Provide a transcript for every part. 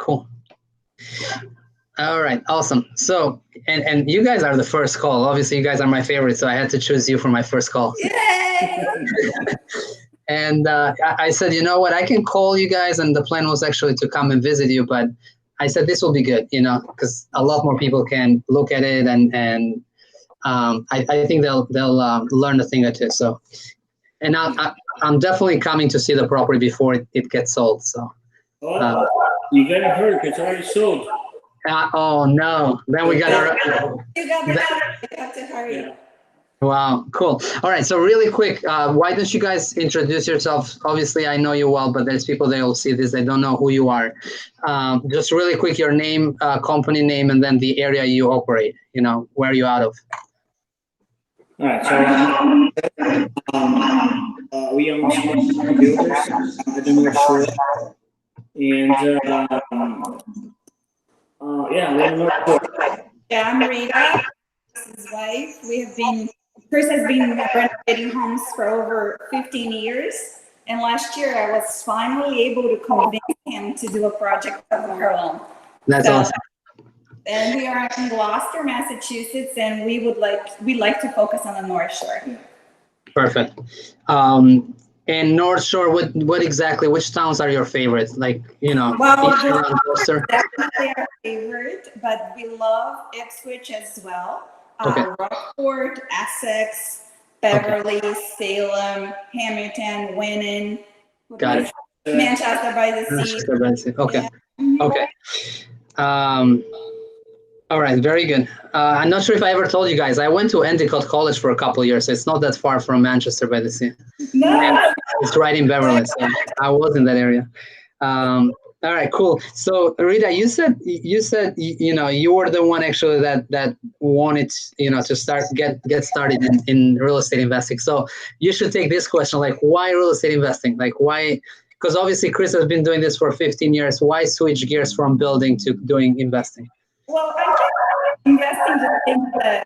Cool. All right, awesome. So, and you guys are the first call. Obviously, you guys are my favorite, so I had to choose you for my first call. Yay! And I said, you know what, I can call you guys, and the plan was actually to come and visit you, but I said this will be good, because a lot more people can look at it, and I think they'll learn a thing or two. So, and I'm definitely coming to see the property before it gets sold. So. You better hurry, it's already sold. Oh no! Then we gotta. You got to hurry. Yeah. Wow, cool. All right, so really quick, why don't you guys introduce yourself? Obviously, I know you well, but there's people that will see this, they don't know who you are. Just really quick, your name, company name, and then the area you operate. Where are you out of? All right, so we own small builders at the North Shore, and yeah, we're in North Shore. Yeah, I'm Rita, Chris's wife. Chris has been renovating homes for over 15 years. And last year I was finally able to convince him to do a project of our own. That's awesome. And we are in Gloucester, Massachusetts, and we like to focus on the North Shore. Perfect. And North Shore, which towns are your favorites? Well, definitely our favorite, but we love Ipswich as well. Okay. Rockport, Essex, Beverly, Salem, Hamilton, Winnan. Got it. Manchester by the Sea. Manchester by the Sea. Okay. Yeah. Okay. All right, very good. I'm not sure if I ever told you guys, I went to Endicott College for a couple of years. So it's not that far from Manchester by the Sea. No. It's right in Beverly, so I was in that area. All right, cool. So Rita, you said you were the one actually that wanted to get started in real estate investing. So you should take this question, like, why real estate investing? Like, why? Because obviously Chris has been doing this for 15 years. Why switch gears from building to doing investing? Well, I think investing just takes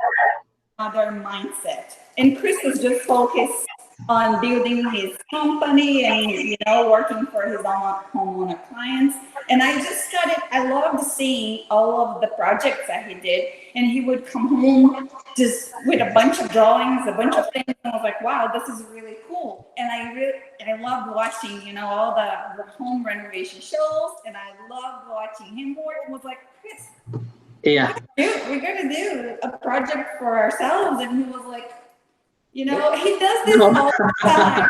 another mindset, and Chris was just focused on building his company and working for his own homeowner clients. And I loved seeing all of the projects that he did, and he would come home just with a bunch of drawings, a bunch of things, and I was like, wow, this is really cool. And I loved watching all the home renovation shows, and I loved watching him work, and was like, Chris, yeah, we're gonna do a project for ourselves. And he was like, he does this all the time.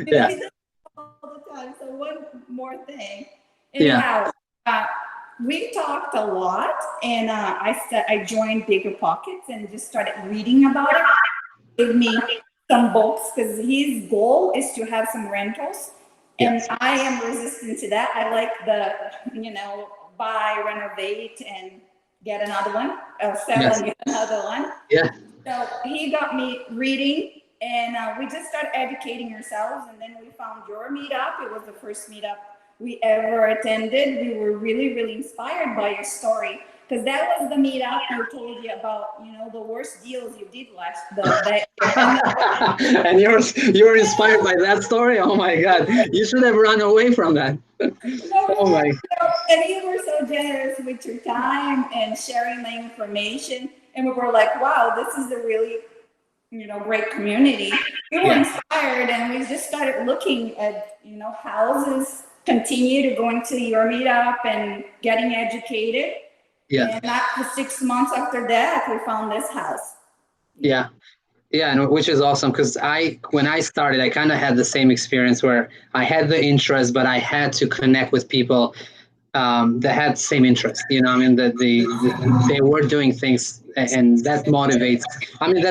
Yeah. He does this all the time. So one more thing. Anyhow, we talked a lot, and I joined Bigger Pockets and just started reading about it. Give me some books, because his goal is to have some rentals, and yes. I am resistant to that. I like the buy, renovate, and get another one, sell Yes. and get another one. Yeah. So he got me reading, and we just started educating ourselves, and then we found your meetup. It was the first meetup we ever attended. We were really, really inspired by your story, because that was the meetup I told you about, the worst deals you did that year. And you were inspired by that story? Oh my God, you should have run away from that. Oh my. And you were so generous with your time and sharing the information. And we were like, wow, this is a really, great community. We were inspired, and we just started looking at, houses, continue to going to your meetup and getting educated. Yeah. And after 6 months after that, we found this house. Yeah. Yeah, and which is awesome, because when I started, I kind of had the same experience where I had the interest, but I had to connect with people that had the same interest. That they were doing things, and that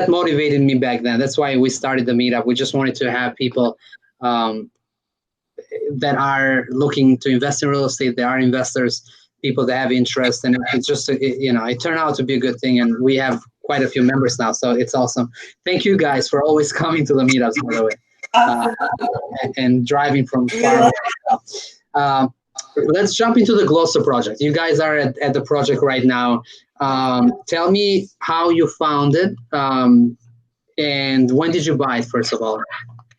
motivated me back then. That's why we started the meetup. We just wanted to have people that are looking to invest in real estate. They are investors, people that have interest, and it's just it turned out to be a good thing, and we have quite a few members now, so it's awesome. Thank you guys for always coming to the meetups, by the way, and driving from far away. Let's jump into the Gloucester project. You guys are at the project right now. Tell me how you found it, and when did you buy it, first of all?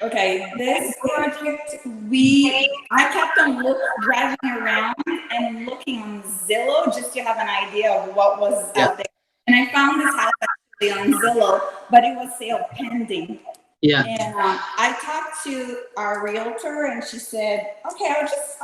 Okay, this project, I kept on driving around and looking on Zillow just to have an idea of what was out there. And I found this house actually on Zillow, but it was sale pending. Yeah. And I talked to our realtor, and she said, "Okay, I'll just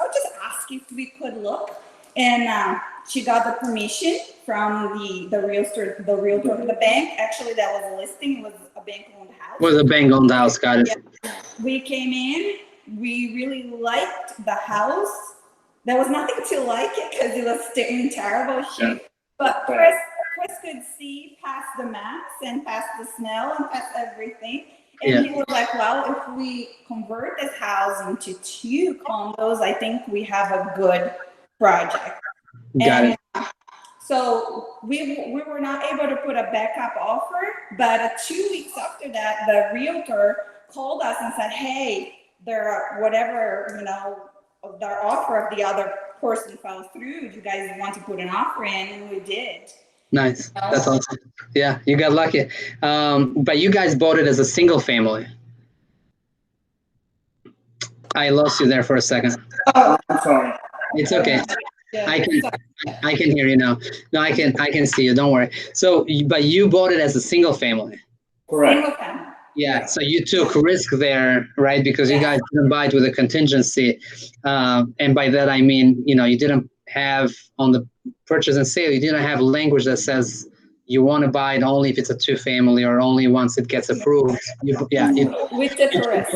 ask if we could look." And she got the permission from the realtor of the bank. Actually, that was a listing. It was a bank-owned house. Was a bank-owned house, got it. Yeah. We came in. We really liked the house. There was nothing to like it because it was still in terrible shape. But Chris could see past the mess and past the smell and past everything. And he was like, "Well, if we convert this house into 2 condos, I think we have a good project." Got it. So we were not able to put a backup offer, but 2 weeks after that, the realtor called us and said, "Hey, their offer of the other person fell through. Do you guys want to put an offer in?" And we did. Nice. That's awesome. Yeah, you got lucky. But you guys bought it as a single family. I lost you there for a second. I'm sorry. It's okay. I can hear you now. No, I can see you. Don't worry. So, but you bought it as a single family. Correct. Single family. Yeah. So you took risk there, right? Because you guys didn't buy it with a contingency. And by that, I mean, you didn't have on the purchase and sale, you didn't have language that says you want to buy it only if it's a 2-family or only once it gets approved. We took a risk.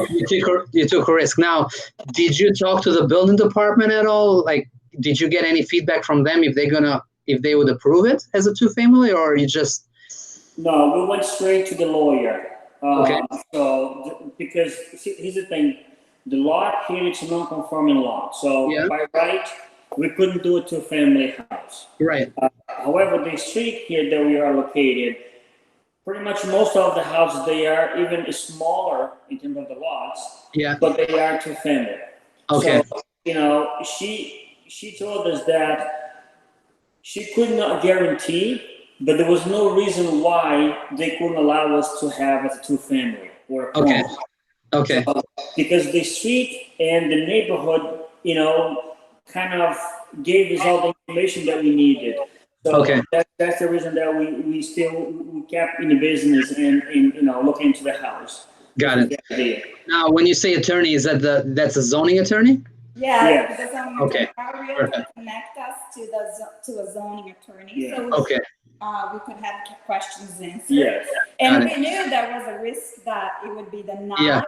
You took a risk. Now, did you talk to the building department at all? Like, did you get any feedback from them if they would approve it as a 2-family, or you just? No, we went straight to the lawyer. Okay. So, because here's the thing, the lot here, it's a non-conforming lot. So by right, we couldn't do a 2-family house. Right. However, the street here that we are located, pretty much most of the houses, they are even smaller in terms of the lots. Yeah. But they are 2-family. Okay. So, she told us that she could not guarantee, but there was no reason why they couldn't allow us to have a 2-family or a condo. Okay. So, because the street and the neighborhood, kind of gave us all the information that we needed. So that's the reason that we kept in the business and looking into the house. Got it. Now, when you say attorney, is that's a zoning attorney? Yeah. Yes. Okay. Our realtor connect us to a zoning attorney. Yes. So we could have questions answered. Yes. And we knew there was a risk that it would be denied. Yeah.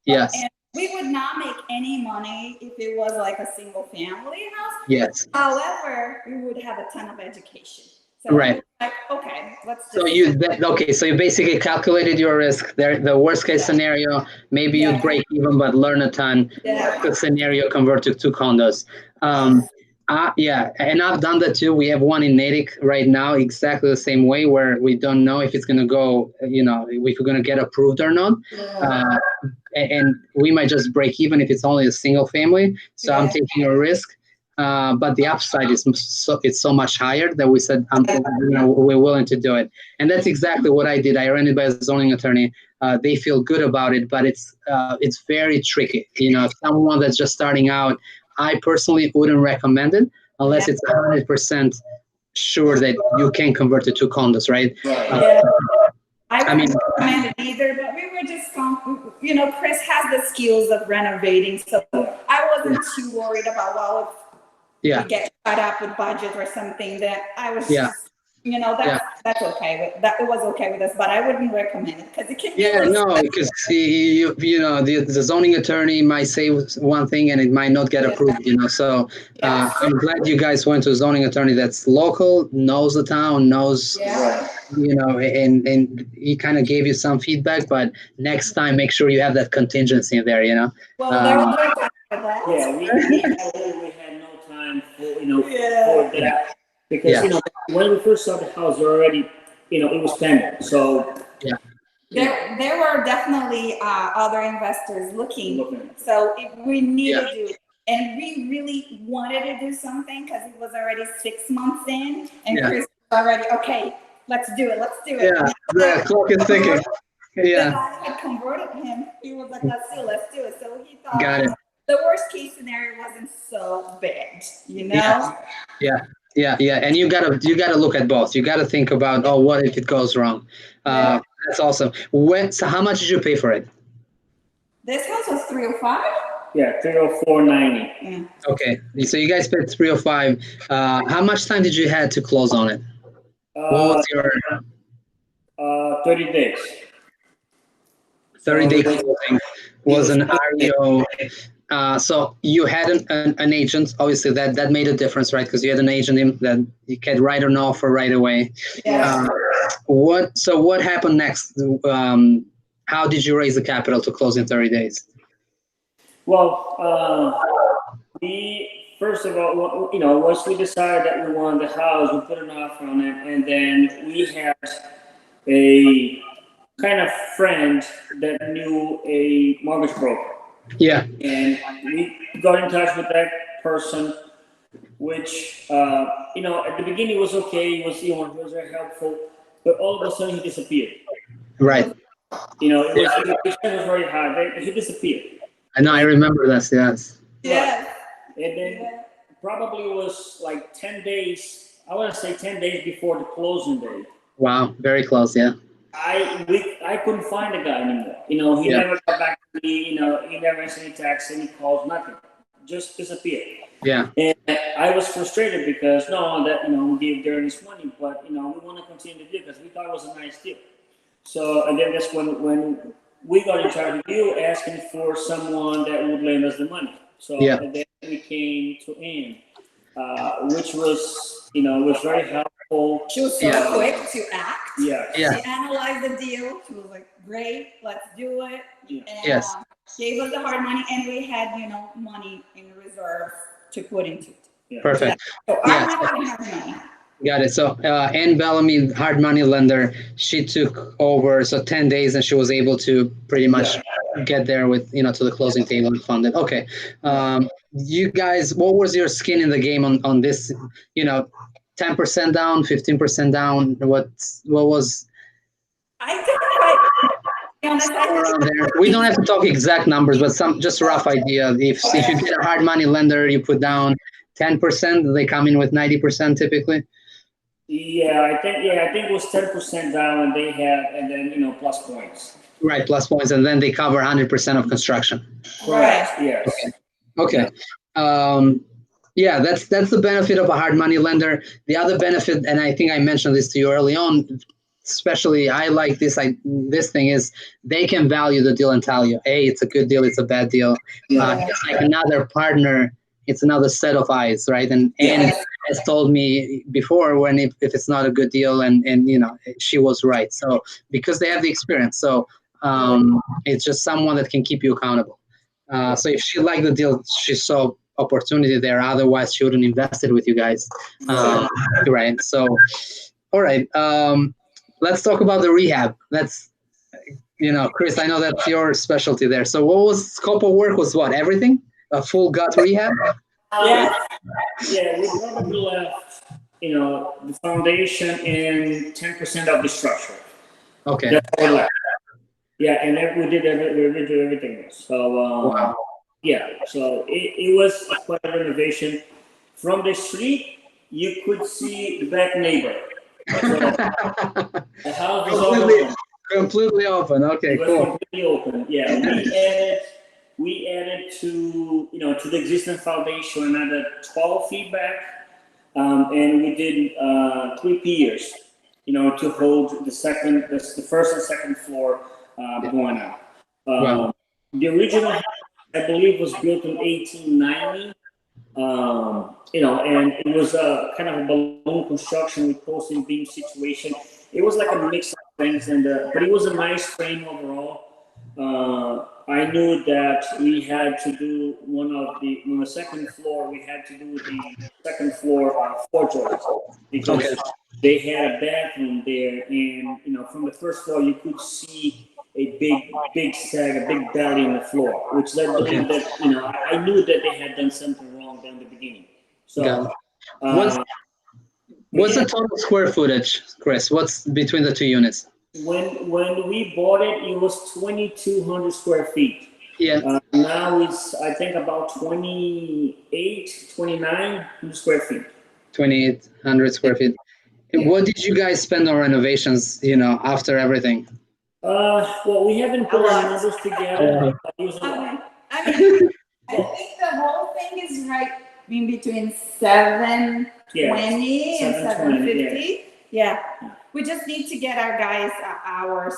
Yes. And we would not make any money if it was like a single family house. Yes. However, we would have a ton of education. So right. Like, okay, let's so you basically calculated your risk there. The worst case scenario, maybe you'd break even, but learn a ton. Yeah. The scenario, convert to 2 condos. And I've done that too. We have one in Natick right now, exactly the same way, where we don't know if it's going to go, if we're going to get approved or not. Yeah. And we might just break even if it's only a single family. So I'm taking a risk. But the upside is so much higher that we said, we're willing to do it. And that's exactly what I did. I ran it by a zoning attorney. They feel good about it, but it's very tricky. Someone that's just starting out, I personally wouldn't recommend it unless it's 100% sure that you can convert to 2 condos, right? I wouldn't recommend it either, but we were just, Chris has the skills of renovating, so I wasn't too worried about, if we get caught up with budget or something, that I was just, that's okay. It was okay with us, but I wouldn't recommend it because it can be because the zoning attorney might say one thing and it might not get approved, So I'm glad you guys went to a zoning attorney that's local, knows the town, knows, and he kind of gave you some feedback, but next time make sure you have that contingency in there, Well, there was no time for that. Yeah, we had no time for that. Because, when we first saw the house, already, it was pending. So, there were definitely other investors looking. So we needed to, and we really wanted to do something because it was already 6 months in, and Chris was already, okay, let's do it. Yeah, the clock is ticking. Yeah. I had converted him he was like, let's do it. So he thought Got it. the worst case scenario wasn't so bad, you know? Yeah. And you gotta look at both. You gotta think about, oh, what if it goes wrong? That's awesome. So how much did you pay for it? This house was 305. Yeah, 304.90. Yeah. Okay, so you guys paid 305. How much time did you had to close on it? What was your 30 days. 30-day closing? Was an REO. So you had an agent. Obviously, that made a difference, right? Because you had an agent that you could write an offer right away. Yeah. What happened next? How did you raise the capital to close in 30 days? Well, we first of all, once we decided that we wanted the house, we put an offer on it, and then we had a kind of friend that knew a mortgage broker. Yeah. And we got in touch with that person, which at the beginning was okay. He was very helpful, but all of a sudden he disappeared. Right. It was very hard. He disappeared. I know. I remember this. Yes. Yeah. And then probably was like 10 days. I want to say 10 days before the closing date. Wow. Very close. Yeah. I couldn't find the guy anymore. He never got back to me. He never answered any texts, any calls, nothing. Just disappeared. Yeah. And I was frustrated because we gave Darren this money, but we want to continue the deal because we thought it was a nice deal. So and then that's when we got in touch with you, asking for someone that would lend us the money. So and then we came to Anne, which was was very helpful. She was so quick to act. Yeah. She analyzed the deal. She was like, great, let's do it. Yeah. And gave us the hard money, and we had, money in reserve to put into it. Yeah. Perfect. So I never had money. Got it. So Anne Bellamy, hard money lender, she took over 10 days, and she was able to pretty much get there with to the closing table and fund it. Okay. You guys, what was your skin in the game on this? 10% down, 15% down. What was? I think around there. We don't have to talk exact numbers, but just a rough idea. If you get a hard money lender, you put down 10%. They come in with 90% typically. Yeah, I think it was 10% down, and then plus points. Right, plus points, and then they cover 100% of construction. Right. Yes. Okay. Yeah, that's the benefit of a hard money lender. The other benefit, and I think I mentioned this to you early on, especially I like this thing is they can value the deal and tell you, hey, it's a good deal, it's a bad deal. It's like another partner. It's another set of eyes, right? And has told me before if it's not a good deal, and she was right. So because they have the experience, so it's just someone that can keep you accountable. So if she liked the deal, she saw opportunity there. Otherwise, she wouldn't invested with you guys, right? So, all right. Let's talk about the rehab. Let's, Chris, I know that's your specialty there. So what was scope of work? Was what, everything? A full gut rehab? Yeah, we probably left, the foundation and 10% of the structure. Okay. That's all left. Yeah, and then we did everything else. So, wow. Yeah, so it was quite a renovation. From the street, you could see the back neighbor. So the house was completely open. Okay, cool. Completely open. Yeah, we added to to the existing foundation another 12 feet back, and we did 3 piers, to hold the first and second floor going out. Wow. The original house, I believe, was built in 1890. And it was a kind of a balloon construction with posting beam situation. It was like a mix of things, but it was a nice frame overall. I knew that we had to do on the second floor, we had to do the second floor floor joists because they had a bathroom there, and from the first floor you could see a big sag, a big belly in the floor, which I believe that I knew that they had done something wrong there in the beginning. So, what's the total square footage, Chris? What's between the two units? When we bought it, it was 2,200 square feet. Yeah. Now it's, I think, about 2,900 square feet. 2,800 square feet. What did you guys spend on renovations, after everything? Well, we haven't put our numbers together. I mean, I think the whole thing is right in between 720 and 750. Yeah. We just need to get our guys' hours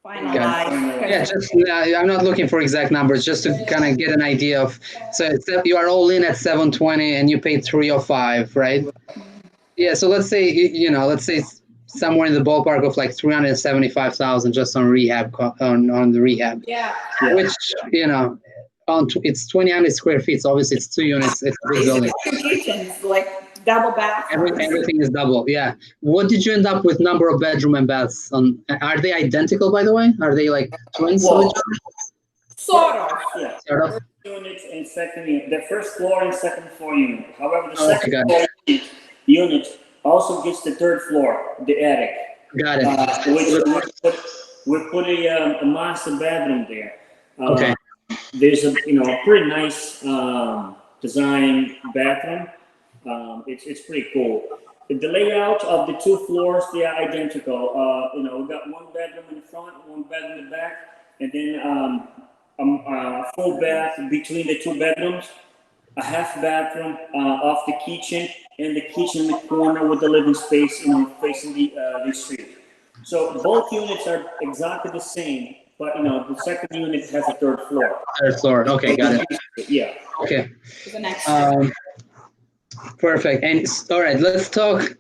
finalized. Yeah, I'm not looking for exact numbers, just to kind of get an idea of. So you are all in at 720, and you paid 305, right? Yeah. So let's say let's say somewhere in the ballpark of like 375,000 just on rehab on the rehab. Yeah. Which it's 2,000 square feet. So obviously it's 2 units. It's a big building. Two kitchens, like double bath. Everything is double. Yeah. What did you end up with number of bedroom and baths? Are they identical, by the way? Are they like twins? Well, sort of. Yeah. Sort of. First unit and second unit. The first floor and second floor unit. However, the second floor unit also gets the third floor, the attic. Got it. We put a master bedroom there. Okay. There's a pretty nice design bathroom. It's pretty cool. The layout of the two floors, they are identical. We got one bedroom in the front, one bedroom in the back, and then a full bath between the two bedrooms, a half bathroom off the kitchen, and the kitchen in the corner with the living space, facing the street. So both units are exactly the same, but the second unit has a third floor. Third floor. Okay, got it. Yeah. Okay. Perfect. And all right, let's talk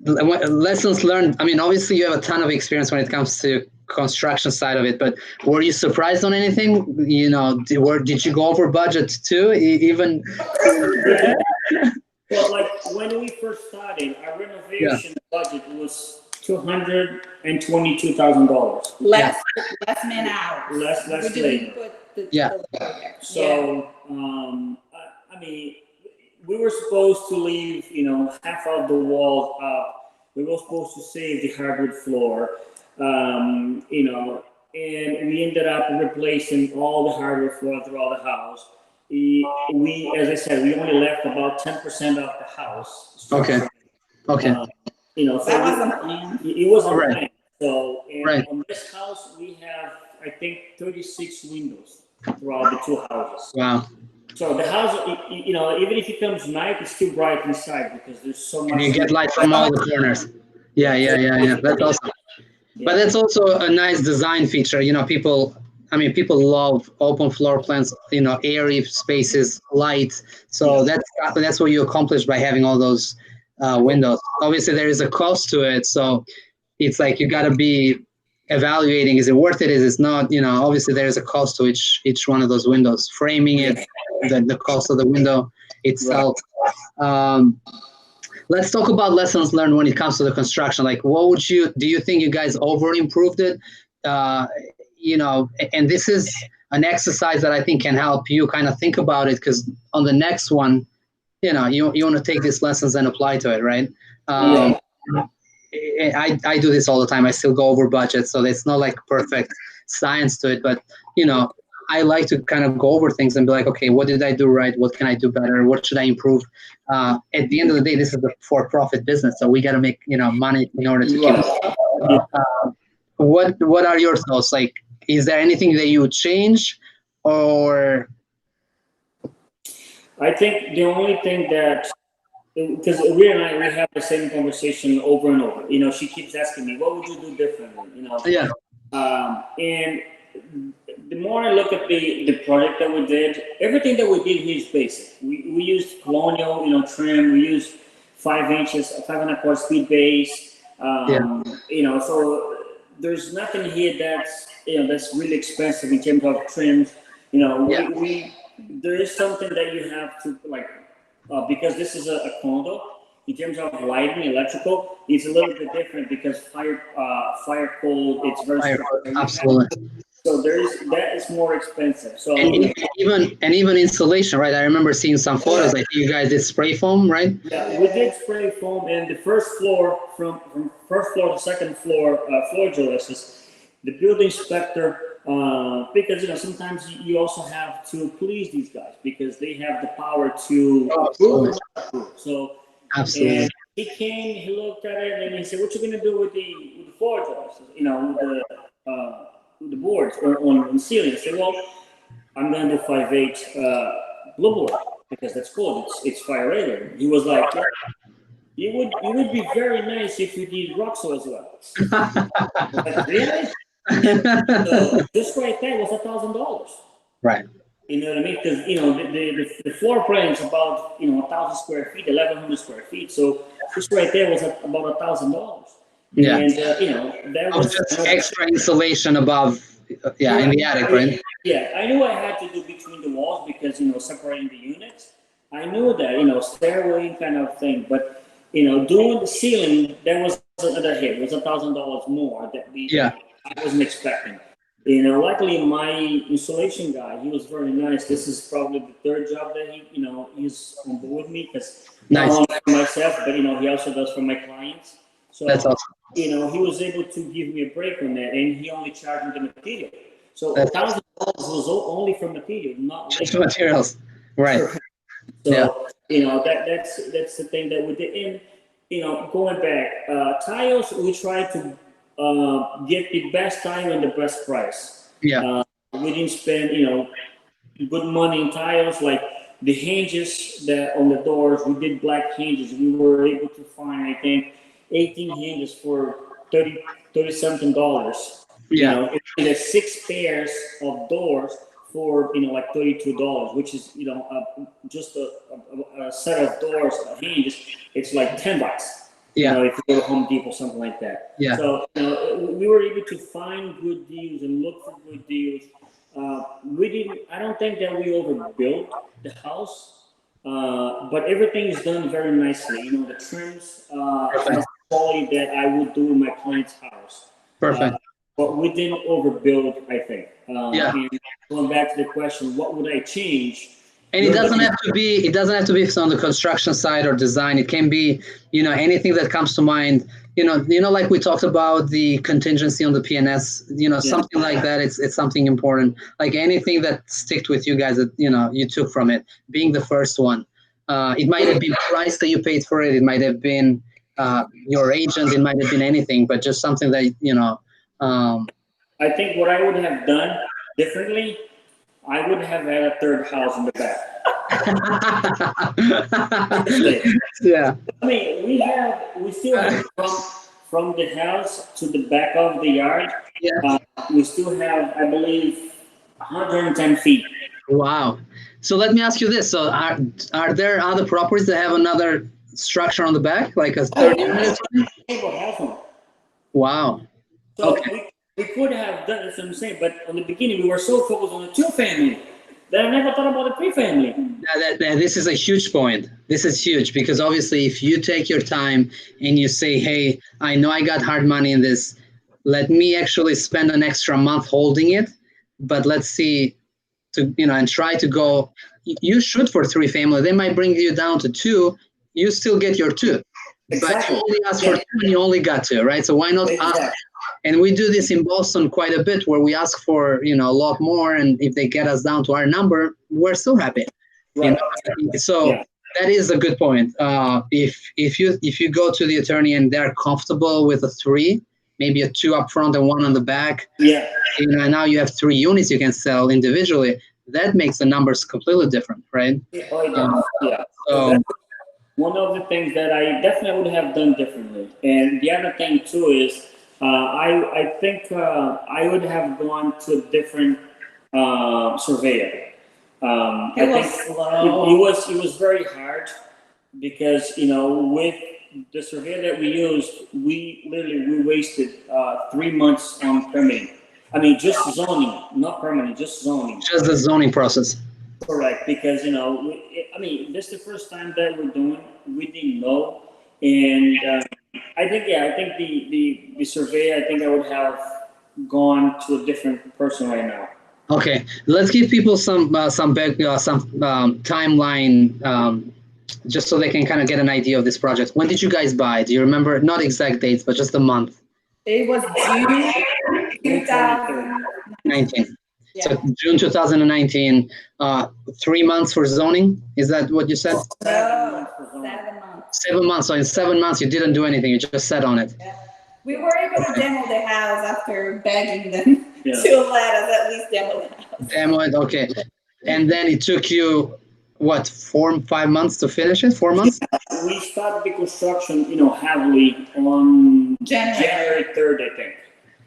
lessons learned. I mean, obviously you have a ton of experience when it comes to construction side of it, but were you surprised on anything? Did you go over budget too? Even well, like when we first started, our renovation budget was $222,000. Less man hours. Less labor. So I mean, we were supposed to leave half of the walls up. We were supposed to save the hardwood floor. And we ended up replacing all the hardwood floor throughout the house. We, as I said, we only left about 10% of the house. Okay. So that wasn't planned. It wasn't planned. So on this house, we have, I think, 36 windows throughout the two houses. Wow. So the house, even if it comes night, it's still bright inside because there's so much. And you get light from all the corners. Yeah. That's awesome. Yeah. But that's also a nice design feature. People love open floor plans, airy spaces, light. So that's what you accomplish by having all those windows. Obviously, there is a cost to it. So it's like you got to be evaluating, is it worth it? Is it not? Obviously, there is a cost to each one of those windows. Framing it, the cost of the window itself. Right. Let's talk about lessons learned when it comes to the construction. Like, do you think you guys over improved it? And this is an exercise that I think can help you kind of think about it, because on the next one, you want to take these lessons and apply to it, right? I do this all the time. I still go over budget, so it's not like perfect science to it, but I like to kind of go over things and be like, okay, what did I do right? What can I do better? What should I improve? At the end of the day, this is a for-profit business, so we got to make money in order to keep it. What are your thoughts? Like, is there anything that you would change, or? I think the only thing that, because Rita and I, we have the same conversation over and over. She keeps asking me, what would you do differently? Yeah. And the more I look at the project that we did, everything that we did here is basic. We used colonial, trim. We used 5 inches, 5.25 speed base. So there's nothing here that's really expensive in terms of trims. There is something that you have to because this is a condo. In terms of lighting, electrical, it's a little bit different because fire code. It's very absolutely. So that is more expensive. So and even insulation, right? I remember seeing some photos. I think you guys did spray foam, right? yeah, we did spray foam, and the first floor from first floor to second floor floor joists. The building inspector, because sometimes you also have to please these guys because they have the power to approve or not approve. So Absolutely. and he came, he looked at it, and he said, "What you gonna do with the floor joists? With the boards on ceiling?" I said, "Well, I'm gonna do 5/8 blue board because that's cool. It's fire rated." He was like, "Yeah, it would be very nice if you did Roxo as well." I was like, really? So just right there was $1,000. Right. You know what I mean? Because the floor plan is about 1,000 square feet, 1,100 square feet. So just right there was about $1,000. Yeah. And that was just extra insulation above, in the attic, right? Yeah, I knew I had to do between the walls because separating the units. I knew that stairway kind of thing, but doing the ceiling, that was another hit. It was $1,000 more that I wasn't expecting. Luckily my insulation guy, he was very nice. This is probably the third job that he's on board with me because not only for myself, but he also does for my clients. So that's awesome. he was able to give me a break on that, and he only charged me the material. So $1,000 was only for material, not just materials, right? So that's the thing that we did. And going back, tiles, we try to get the best tile and the best price. Yeah. We didn't spend good money in tiles like the hinges that on the doors. We did black hinges. We were able to find, I think, 18 hinges for $30 something. Yeah. It's 6 pairs of doors for like $32, which is just a set of doors, hinges. It's like $10. Yeah. If you go to Home Depot, something like that. Yeah. So we were able to find good deals and look for good deals. I don't think that we overbuilt the house, but everything is done very nicely. The trims has quality that I would do in my client's house. Perfect. But we didn't overbuild, I think. And going back to the question, what would I change? And it doesn't have to be. It doesn't have to be on the construction side or design. It can be, anything that comes to mind. Like we talked about the contingency on the PNS. Something like that. It's something important. Like anything that sticked with you guys that you took from it. Being the first one, it might have been the price that you paid for it. It might have been your agent. It might have been anything, but just something that I think what I would have done differently. I would have had a third house in the back. Yeah. I mean, we still have from the house to the back of the yard. Yeah. We still have, I believe, 110 feet. Wow. So let me ask you this: so are there other properties that have another structure on the back, like a third unit? Wow. So we could have done this, I'm saying, but on the beginning we were so focused on the 2-family that I never thought about the 3-family. This is a huge point. This is huge because obviously if you take your time and you say, hey, I know I got hard money in this, let me actually spend an extra month holding it, but let's see and try to go, you shoot for 3-family. They might bring you down to 2, you still get your 2. Exactly. But you only asked for 2 and you only got 2, right? So why not ask? And we do this in Boston quite a bit where we ask for, a lot more. And if they get us down to our number, we're still happy. Right. So that is a good point. If you go to the attorney and they're comfortable with a 3, maybe a 2 up front and 1 on the back. Yeah. And now you have 3 units you can sell individually. That makes the numbers completely different, right? Yeah. So one of the things that I definitely would have done differently. And the other thing too is I think I would have gone to a different surveyor. It was very hard because with the surveyor that we used, we wasted 3 months on permitting. I mean, just zoning, not permitting, just zoning. Just the zoning process. Correct, because this is the first time that we're doing. We didn't know, and I think the survey. I think I would have gone to a different person right now. Okay, let's give people some timeline, just so they can kind of get an idea of this project. When did you guys buy? Do you remember? Not exact dates, but just the month. It was June 2019. So June 2019. 3 months for zoning. Is that what you said? No, 7 months. 7 months. So in 7 months, you didn't do anything. You just sat on it. Yeah. We were able to demo the house after begging them to let us at least demo the house. Demo it. Okay. And then it took you, what, 4 or 5 months to finish it? 4 months? We started the construction, heavily on January 3rd, I think.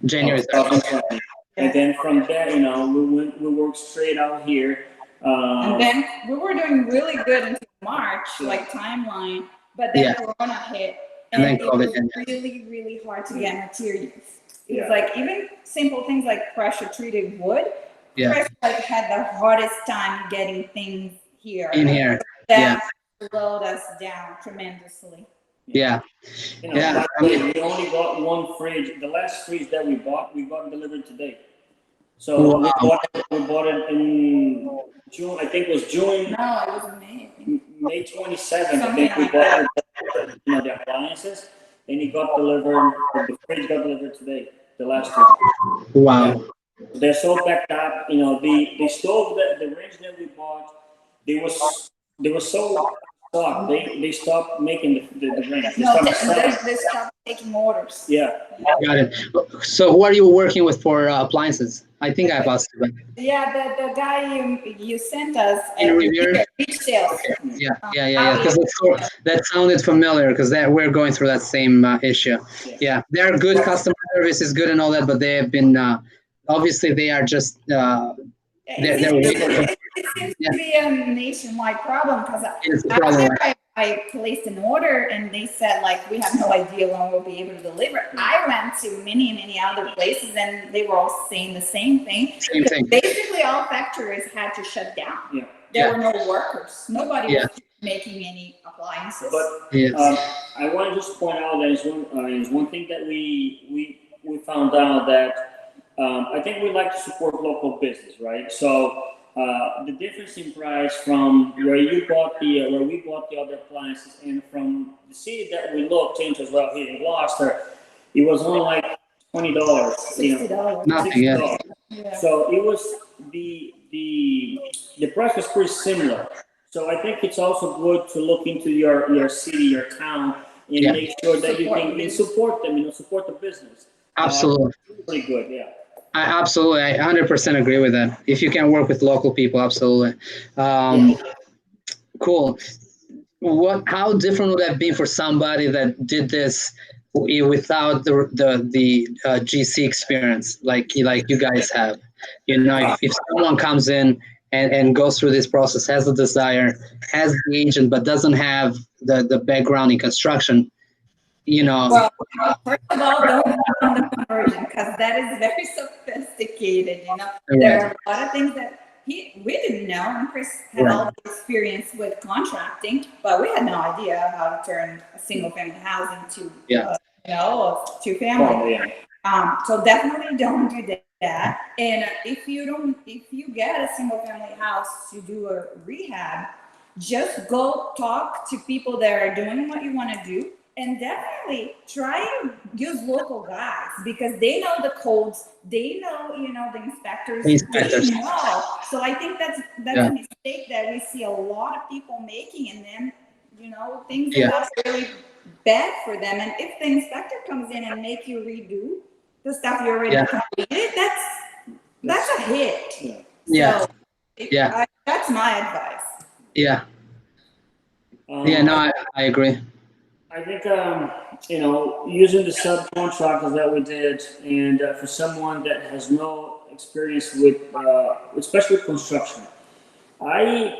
January 3rd. And then from there, we worked straight out here. And then we were doing really good until March, like timeline, but then Corona hit. And then it was really, really hard to get materials. It was like even simple things like pressure treated wood. Chris had the hardest time getting things here. In here. That slowed us down tremendously. Yeah. We only got one fridge. The last fridge that we got delivered today. So we bought it in June. I think it was June. No, it was May. May 27th. I think we bought the appliances, and it got delivered. The fridge got delivered today. The last one. Wow. They're so backed up. The stove, the range that we bought, they were so stocked. They stopped making the range. They stopped taking orders. Yeah. Got it. So who are you working with for appliances? I think I've asked you. Yeah, the guy you sent us. In Revere? Sales. Yeah. Because that sounded familiar, because we're going through that same issue. Yeah, they're good. Customer service is good and all that, but they have been obviously they are just it seems to be a nationwide problem, because I placed an order and they said, like, we have no idea when we'll be able to deliver. I went to many other places and they were all saying the same thing. Basically, all factories had to shut down. Yeah. There were no workers. Nobody was making any appliances. But I want to just point out that is one thing that we found out that I think we like to support local business, right? So the difference in price from where we bought the other appliances and from the city that we looked into as well here in Gloucester, it was only like $20. $60. Nothing. Yeah. So it was the price was pretty similar. So I think it's also good to look into your city, your town, and make sure that you can support them, support the business. Absolutely. Pretty good, yeah. I 100% agree with that. If you can work with local people, absolutely. Cool. How different would that be for somebody that did this without the GC experience, like you guys have? If someone comes in and goes through this process, has the desire, has the agent, but doesn't have the background in construction, Well, first of all, don't do the conversion, because that is very sophisticated. There are a lot of things that we didn't know, and Chris had all the experience with contracting, but we had no idea how to turn a single-family house into a two-family. So definitely don't do that. And if you get a single-family house to do a rehab, just go talk to people that are doing what you want to do. And definitely try and use local guys, because they know the codes, they know, the inspectors. They know. So I think that's a mistake that we see a lot of people making, and then, things end up really bad for them. And if the inspector comes in and make you redo the stuff you already completed, that's a hit. So that's my advice. Yeah. I agree. I think, using the subcontractors that we did, and for someone that has no experience with, especially construction, I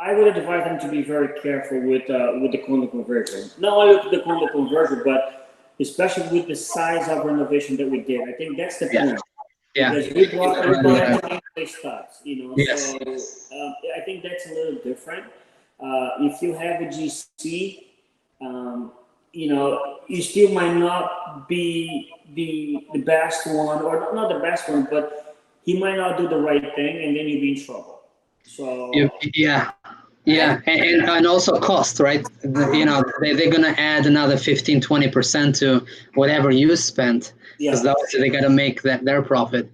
would advise them to be very careful with the condo conversion. Not only with the condo conversion, but especially with the size of renovation that we did. I think that's the point. Yeah. Because we brought everything studs, So I think that's a little different. If you have a GC, you still might not be the best one, or not the best one, but he might not do the right thing, and then you'll be in trouble. So yeah, and also cost, right? They're gonna add another 15-20% to whatever you spent, because obviously they got to make that their profit.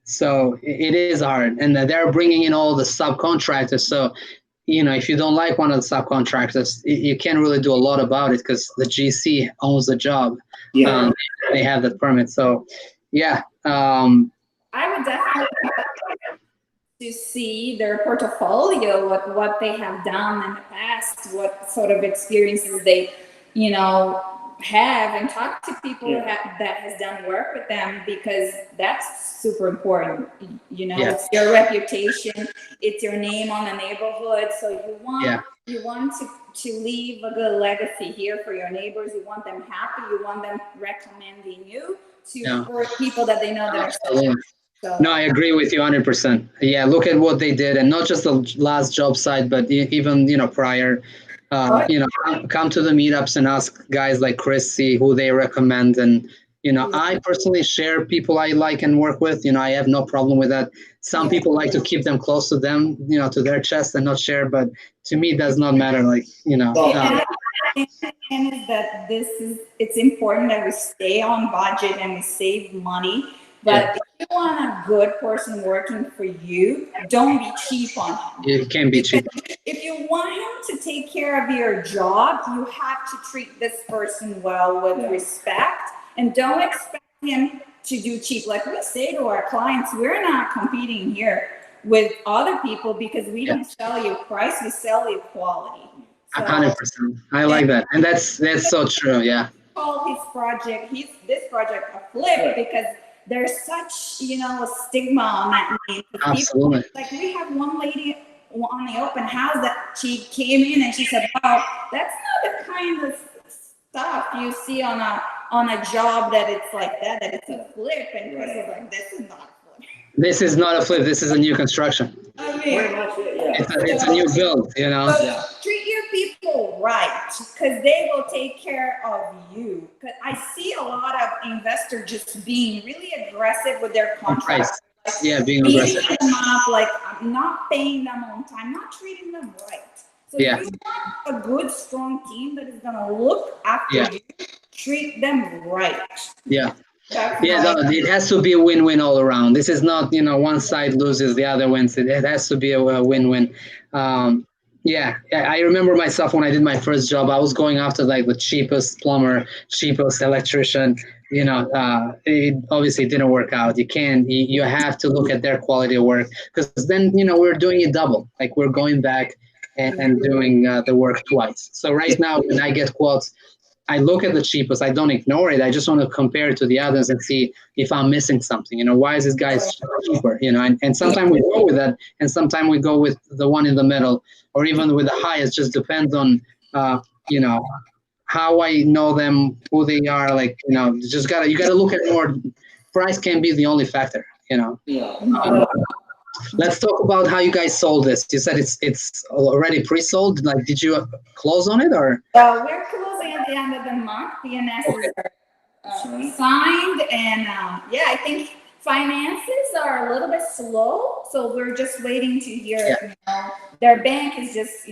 So it is hard, and they're bringing in all the subcontractors. So if you don't like one of the subcontractors, you can't really do a lot about it because the GC owns the job. They have the permit. So yeah. I would definitely to see their portfolio, what they have done in the past, what sort of experiences they, have, and talk to people that has done work with them, because that's super important. It's your reputation, it's your name on the neighborhood. So you want to leave a good legacy here for your neighbors. You want them happy. You want them recommending you for people that they know that are Absolutely. No, I agree with you 100%. Yeah, look at what they did, and not just the last job site, but even prior. Come to the meetups and ask guys like Chris, see who they recommend, and I personally share people I like and work with. I have no problem with that. Some people like to keep them close to them, to their chest and not share, but to me, it does not matter. Like and is that it's important that we stay on budget and we save money. But if you want a good person working for you, don't be cheap on him. You can't be cheap. If you want him to take care of your job, you have to treat this person well with respect, and don't expect him to do cheap. Like we say to our clients, we're not competing here with other people because we don't sell you price, we sell you quality. 100%. I like that, and that's so true. Yeah. Call this project a flip because there's such, a stigma on that name. Absolutely. Like we have one lady on the open house that she came in and she said, "Wow, that's not the kind of stuff you see on a job that it's like that it's a flip." And Chris was like, "This is not a flip. This is not a flip. This is a new construction. I mean, it's a new build. Treat your people right, because they will take care of you. Because I see a lot of investors just being really aggressive with their contracts. Being aggressive. Them up, like not paying them on time, not treating them right. So if you want a good, strong team that is going to look after you, treat them right. It has to be a win-win all around. This is not, one side loses, the other wins. It has to be a win-win. I remember myself when I did my first job, I was going after like the cheapest plumber, cheapest electrician. It obviously didn't work out. You have to look at their quality of work, because then, we're doing it double. Like we're going back and doing the work twice. So right now, when I get quotes, I look at the cheapest. I don't ignore it. I just want to compare it to the others and see if I'm missing something. Why is this guy cheaper? And sometimes we go with that, and sometimes we go with the one in the middle, or even with the highest. Just depends on, how I know them, who they are. Like, you gotta look at more. Price can't be the only factor. Let's talk about how you guys sold this. You said it's already pre-sold. Like, did you close on it, or? We're closing at the end of the month. PNSs are signed, and I think finances are a little bit slow, so we're just waiting to hear. Their bank is just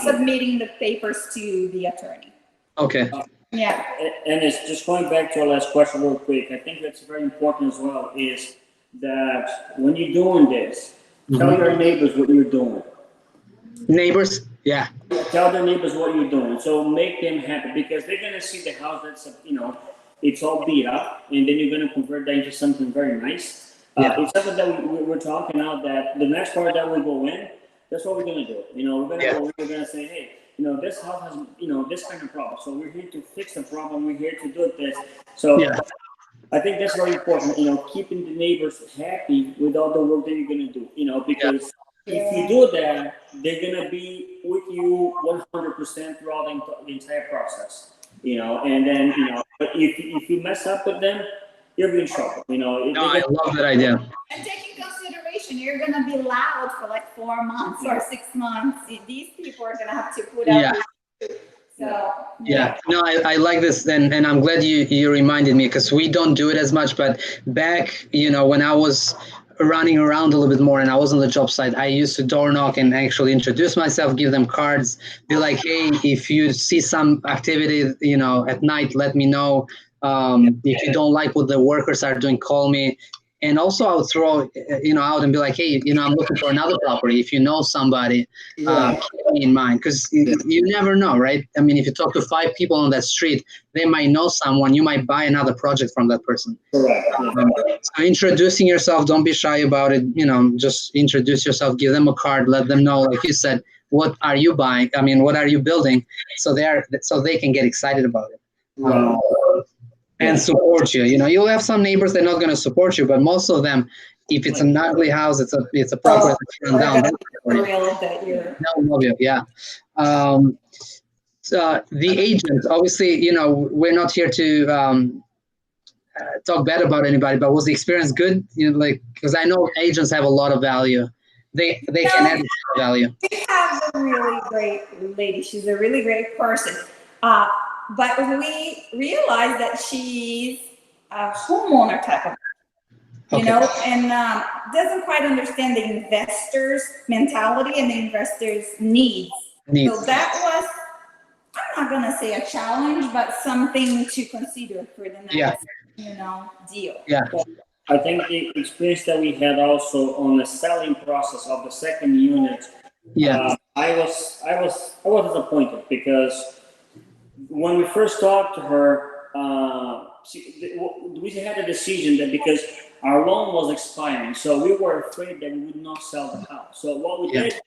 submitting the papers to the attorney. Okay. And it's just going back to our last question real quick. I think that's very important as well. Is that when you're doing this, tell your neighbors what you're doing. Neighbors? Yeah. Tell their neighbors what you're doing. So make them happy, because they're going to see the house that's, it's all beat up, and then you're going to convert that into something very nice. It's something that we're talking out, that the next part that we go in, that's what we're going to do. We're going to go in, we're going to say, hey, this house has, this kind of problem. So we're here to fix the problem. We're here to do this. So I think that's very important, keeping the neighbors happy with all the work that you're going to do, because if you do that, they're going to be with you 100% throughout the entire process, and then, but if you mess up with them, you'll be in trouble, I love that idea. And take in consideration, you're going to be loud for like 4 months or 6 months. These people are going to have to put up with you. So Yeah, no, I like this, and I'm glad you reminded me, because we don't do it as much. But back, when I was running around a little bit more and I was on the job site, I used to door knock and actually introduce myself, give them cards, be like, hey, if you see some activity, at night, let me know. If you don't like what the workers are doing, call me. And also I would throw, out and be like, hey, I'm looking for another property. If you know somebody, keep me in mind, because you never know, right? I mean, if you talk to 5 people on that street, they might know someone. You might buy another project from that person. Correct. So introducing yourself, don't be shy about it. Just introduce yourself, give them a card, let them know, like you said, what are you buying? I mean, what are you building? So they can get excited about it. Right. And support you. You'll have some neighbors that are not going to support you, but most of them, if it's an ugly house, it's a property that's run down. They'll love you. Yeah. So the agent, obviously, we're not here to talk bad about anybody, but was the experience good? Because I know agents have a lot of value. They can add value. We have a really great lady. She's a really great person. But we realized that she's a homeowner type of, and doesn't quite understand the investor's mentality and the investor's needs. So that was, I'm not going to say a challenge, but something to consider for the next, deal. Yeah. I think the experience that we had also on the selling process of the second unit, I was disappointed, because when we first talked to her, we had a decision that because our loan was expiring, so we were afraid that we would not sell the house. So what we did,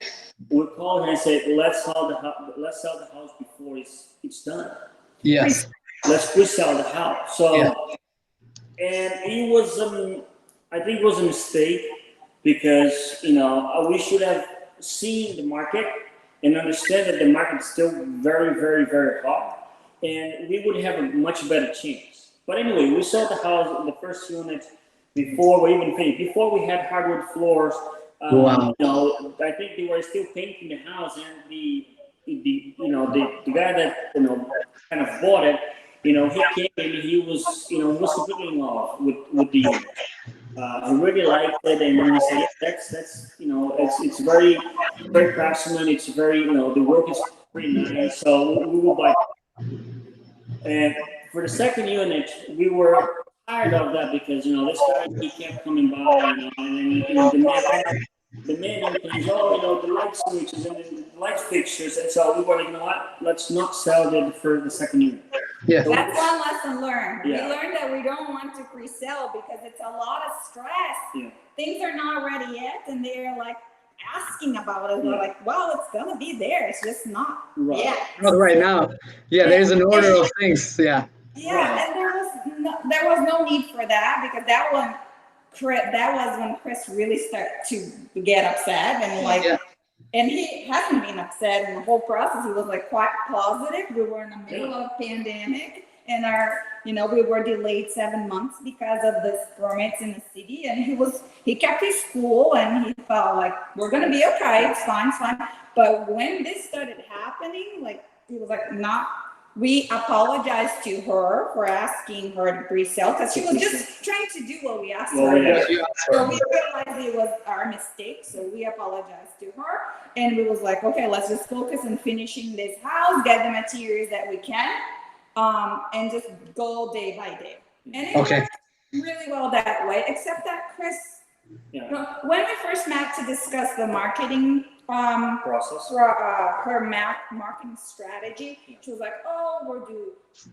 we called her and said, let's sell the house before it's done. Yes. Let's pre-sell the house. So, and it was, I think it was a mistake, because, we should have seen the market and understand that the market is still very, very, very hot, and we would have a much better chance. But anyway, we sold the house in the first unit before we even finished, before we had hardwood floors. Wow. I think they were still painting the house, and the guy that kind of bought it, he came and he was completely in love with the unit. I really liked it, and then he said, that's it's very, very craftsman. It's very, the work is pretty nice, so we will buy. And for the second unit, we were tired of that, because this guy, he kept coming by, and the man includes the light switches and the light fixtures, and so we were like, what? Let's not sell for the second unit. Yeah. So that's one lesson learned. Yeah. We learned that we don't want to pre-sell, because it's a lot of stress. Yeah. Things are not ready yet, and they're like asking about it. We're like, well, it's gonna be there. It's just not yet. Not right now. Yeah, there's an order of things. Yeah. Yeah, and there was no need for that, because that was when Chris really started to get upset, and and he hasn't been upset in the whole process. He was like quite positive. We were in the middle of a pandemic, and we were delayed 7 months because of this permits in the city, and he kept his cool, and he felt like, we're gonna be okay, it's fine. But when this started happening, he was like, not. We apologized to her for asking her to pre-sell, because she was just trying to do what we asked her. So we realized it was our mistake, so we apologized to her, and we was like, okay, let's just focus on finishing this house, get the materials that we can, and just go day by day. And it worked really well that way, except that Chris, when we first met to discuss the marketing process, her marketing strategy, she was like, oh,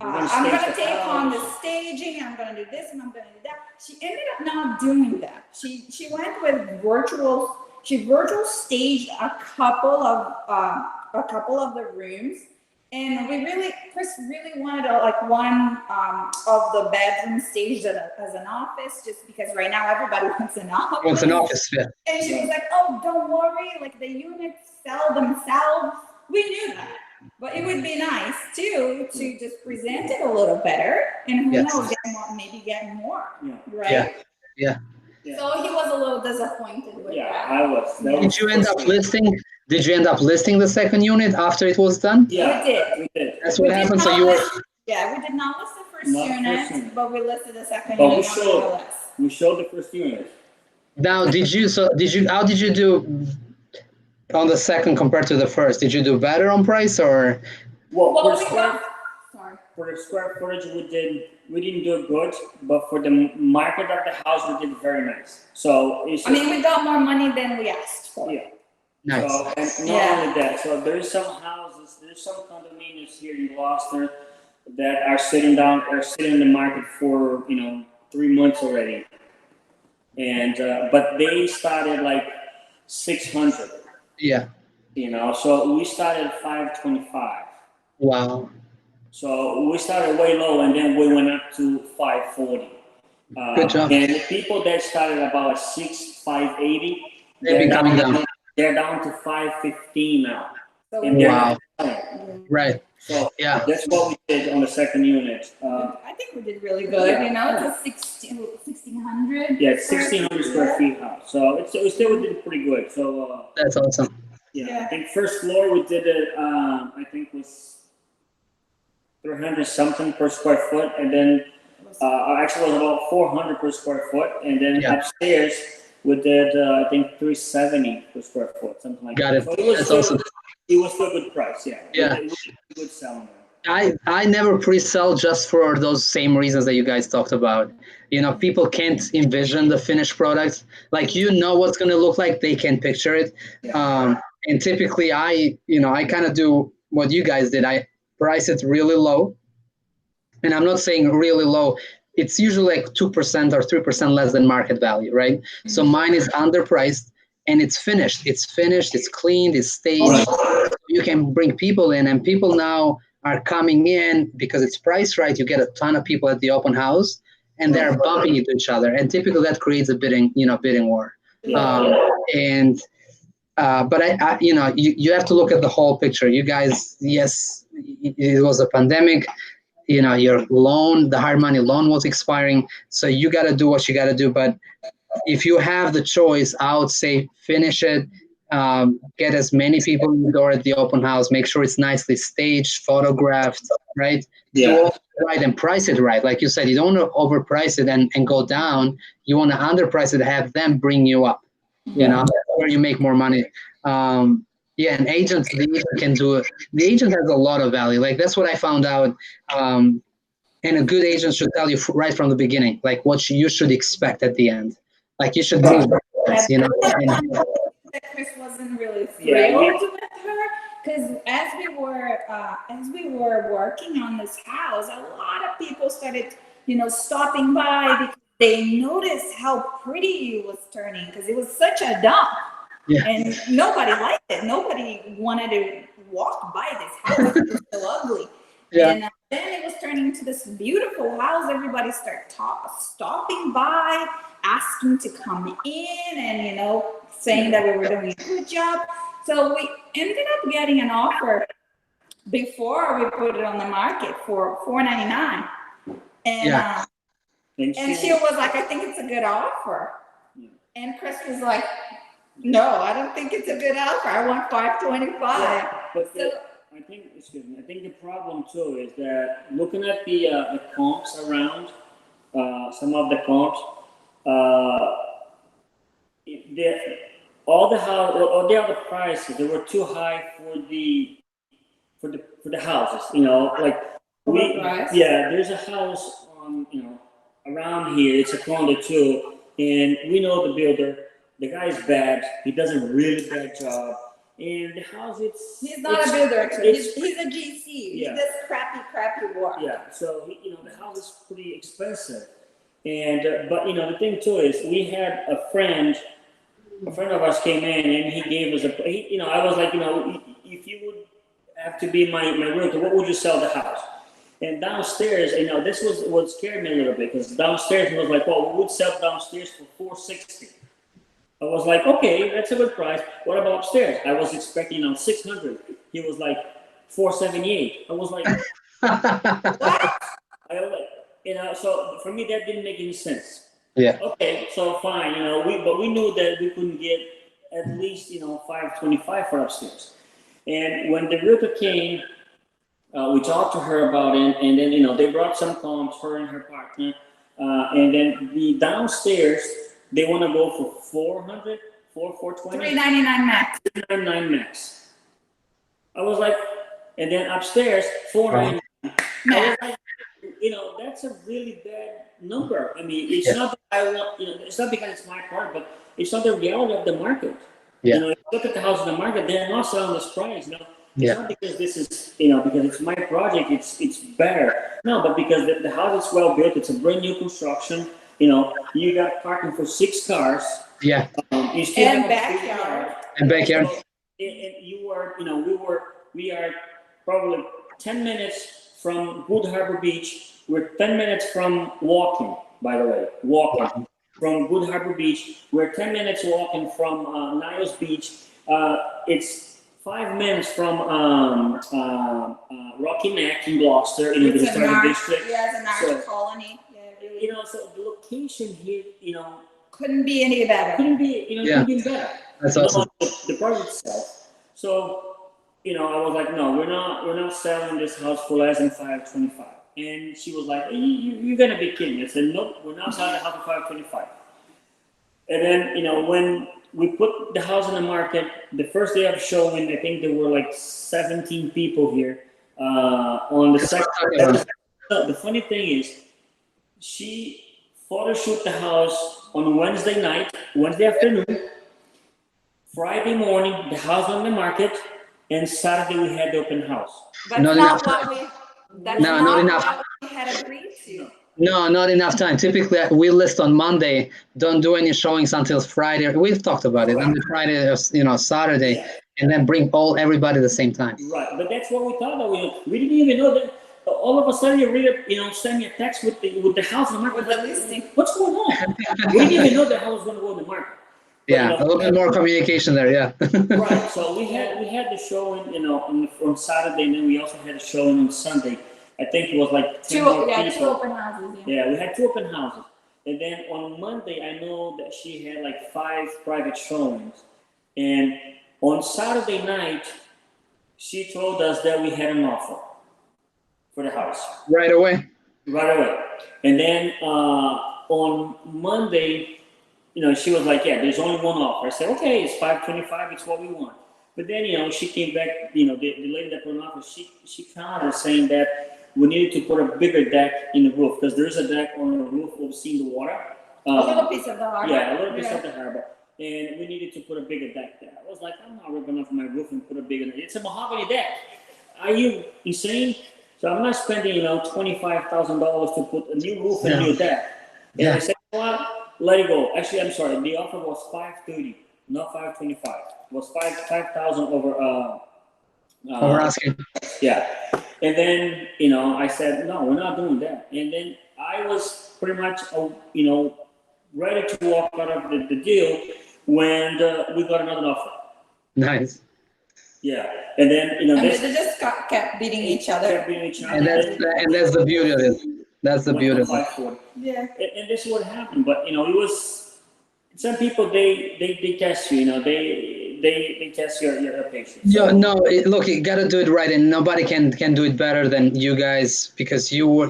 I'm gonna take on the staging, I'm gonna do this, and I'm gonna do that. She ended up not doing that. She went with virtual staged a couple of the rooms, and Chris really wanted one of the bedrooms staged as an office, just because right now everybody wants an office. Wants an office, yeah. And she was like, oh, don't worry, the units sell themselves. We knew that. But it would be nice too to just present it a little better, and who knows, maybe get more, right? Yeah. Yeah. So he was a little disappointed with that. I was. Did you end up listing? Did you end up listing the second unit after it was done? Yeah, we did. That's what happened. So you were. Yeah, we did not list the first unit, but we listed the second but unit. We showed the first unit. Now, how did you do on the second compared to the first? Did you do better on price or? Well, for the square footage, we didn't do good, but for the market of the house, we did very nice. So I mean, we got more money than we asked for. Yeah. Nice. So, and not only that, so there's some condominiums here in Gloucester that are sitting in the market for 3 months already, and but they started like 600. Yeah. So we started 525. Wow. So we started way low, and then we went up to 540. Good job. And the people that started about 580, they've been coming down. They're down to 515 now. Wow. Right. So yeah, that's what we did on the second unit. I think we did really good. It's a 1,600. Yeah, 1,600 square feet house. So we still did pretty good. So that's awesome. I think first floor we did it. I think was 300 something per square foot, and then actually it was about 400 per square foot, and then upstairs we did I think 370 per square foot, something like that. Got it. So that's awesome. It was still a good price, yeah. It was a good selling. I never pre-sell just for those same reasons that you guys talked about. People can't envision the finished product. Like, what's going to look like, they can picture it. Yeah. And typically I kind of do what you guys did. I price it really low. And I'm not saying really low. It's usually like 2% or 3% less than market value, right? Mm-hmm. So mine is underpriced. And it's finished. It's cleaned, it's staged. Right. You can bring people in, and people now are coming in because it's priced right. You get a ton of people at the open house, and they're bumping into each other. And typically that creates a bidding war. Yeah. But you have to look at the whole picture. You guys, yes, it was a pandemic. Your loan, the hard money loan was expiring. So you got to do what you got to do. But if you have the choice, I would say finish it, get as many people in the door at the open house, make sure it's nicely staged, photographed, right? Yeah. Right, and price it right. Like you said, you don't want to overprice it and go down. You want to underprice it, have them bring you up, where you make more money. And the agent can do it. The agent has a lot of value. Like, that's what I found out. And a good agent should tell you right from the beginning, like what you should expect at the end. Like, you should do Chris wasn't really thrilled with her, because as we were working on this house, a lot of people started, stopping by because they noticed how pretty it was turning, because it was such a dump. Yeah. And nobody liked it. Nobody wanted to walk by this house. It was so ugly. Yeah. And then it was turning into this beautiful house. Everybody started stopping by, asking to come in, and saying that we were doing a good job. So we ended up getting an offer before we put it on the market for $499, and and she was like, "I think it's a good offer," and Chris was like, "No, I don't think it's a good offer. I want $525." I think the problem too is that looking at the comps around, some of the comps, all the other prices, they were too high for the houses. There's a house on around here. It's a condo too, and we know the builder. The guy's bad. He does a really bad job. And the house, he's not a builder, actually. He's a GC. He does crappy work. Yeah, so the house is pretty expensive. And but the thing too is, we had a friend of ours came in, and he gave us I was like, if you would have to be my realtor, what would you sell the house? And downstairs, this was what scared me a little bit, because downstairs he was like, well, we would sell downstairs for $460. I was like, okay, that's a good price. What about upstairs? I was expecting $600. He was like $478. I was like, what? So for me that didn't make any sense. Yeah. Okay, so fine, but we knew that we couldn't get at least 525 for upstairs. And when the realtor came, we talked to her about it, and then they brought some comps, her and her partner, and then the downstairs they want to go for 400, 420, 399 max. 399 max. I was like, and then upstairs 499. I was like, that's a really bad number. I mean, it's not that I want, it's not because it's my part, but it's not the reality of the market. Yeah. If you look at the house in the market, they're not selling this price. It's not because this is, because it's my project, it's better. No, but because the house is well built, it's a brand new construction. You got parking for 6 cars. Yeah. You still And have backyard. And backyard. So, and we are probably 10 minutes from Good Harbor Beach. We're 10 minutes from walking, by the way, from Good Harbor Beach. We're 10 minutes walking from Niles Beach. It's 5 minutes from Rocky Neck in Gloucester, in the Starting District. Yeah, it's an art colony. Yeah, really. So the location here, couldn't be any better. Couldn't be better. That's awesome. The project itself. So, I was like, no, we're not selling this house for less than 525. And she was like, you're gonna be kidding. I said, nope, we're not selling the house for 525. And then, when we put the house on the market, the first day of showing, I think there were like 17 people here. On the second. The funny thing is, she photo shoot the house on Wednesday afternoon. Friday morning, the house on the market, and Saturday we had the open house. That's not what we had agreed to. No, not enough time. Typically, we list on Monday. Don't do any showings until Friday. We've talked about it. On Friday, Saturday, and then bring everybody at the same time. Right, but that's what we thought. We didn't even know that. All of a sudden, send me a text with the house on the market. With the listing. What's going on? We didn't even know the house was going to go on the market. Yeah, a little bit more communication there. Yeah. Right. So we had the showing, on Saturday, and then we also had a showing on Sunday. I think it was like 2 open houses. Yeah, we had 2 open houses, and then on Monday, I know that she had like 5 private showings, and on Saturday night, she told us that we had an offer for the house. Right away. And then on Monday, she was like, yeah, there's only one offer. I said, okay, it's 525, it's what we want. But then, she came back, the lady that put an offer, she countered saying that we needed to put a bigger deck in the roof, because there's a deck on the roof overseeing the water. A little piece of the harbor. Yeah, a little piece of the harbor. And we needed to put a bigger deck there. I was like, I'm not ripping off my roof and put a bigger deck. It's a mahogany deck. Are you insane? So I'm not spending, $25,000 to put a new roof and a new deck. And I said, you know what? Let it go. Actually, I'm sorry. The offer was $530, not $525. It was $5,000 over. Over asking. Yeah. And then, I said, no, we're not doing that. And then I was pretty much, ready to walk out of the deal when we got another offer. Nice. Yeah. And then, they just kept beating each other. And that's the beauty of it. That's the beauty of it. Yeah. And this is what happened. But, it was, some people, they test you, they test your patience. Yeah, no, look, you got to do it right, and nobody can do it better than you guys, because you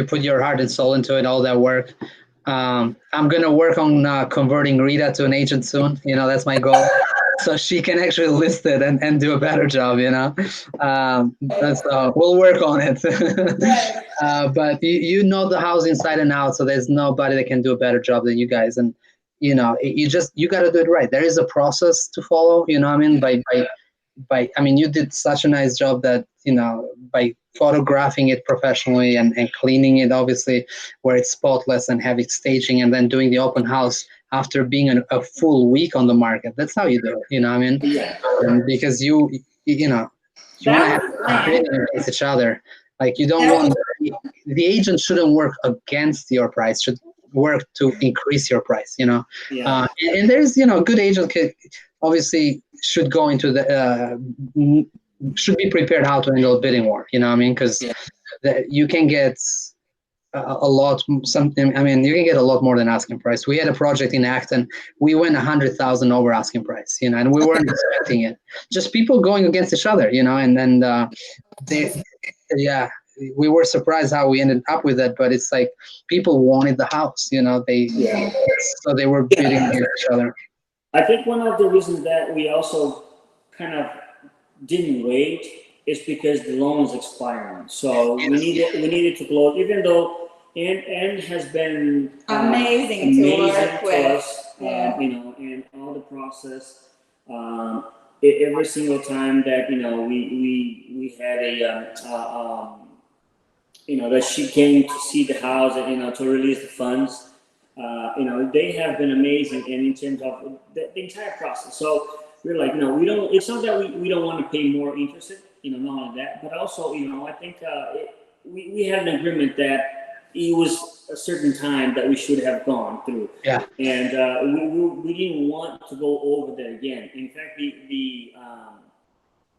put your heart and soul into it, all that work. I'm gonna work on converting Rita to an agent soon. That's my goal, so she can actually list it and do a better job. So we'll work on it. But you know the house inside and out, so there's nobody that can do a better job than you guys. And you got to do it right. There is a process to follow. You did such a nice job that by photographing it professionally and cleaning it, obviously, where it's spotless, and having staging, and then doing the open house after being a full week on the market. That's how you do it. Yeah. Because you want to have against each other. Like, you don't want the agent shouldn't work against your price. Should work to increase your price. Yeah. And there's good agent obviously should go into should be prepared how to handle bidding war. Because you can get a lot, something. I mean, you can get a lot more than asking price. We had a project in Acton. We went 100,000 over asking price, and we weren't expecting it. Just people going against each other, and then yeah, we were surprised how we ended up with that. But it's like people wanted the house, so they were bidding against each other. I think one of the reasons that we also kind of didn't wait is because the loan was expiring. So we needed to close, even though Anne has been amazing to work with us, in all the process. Every single time that we had that she came to see the house and to release the funds. They have been amazing, and in terms of the entire process. So we're like, no, we don't. It's not that we don't want to pay more interest, not only that, but also, I think we had an agreement that it was a certain time that we should have gone through. Yeah. And we didn't want to go over that again. In fact,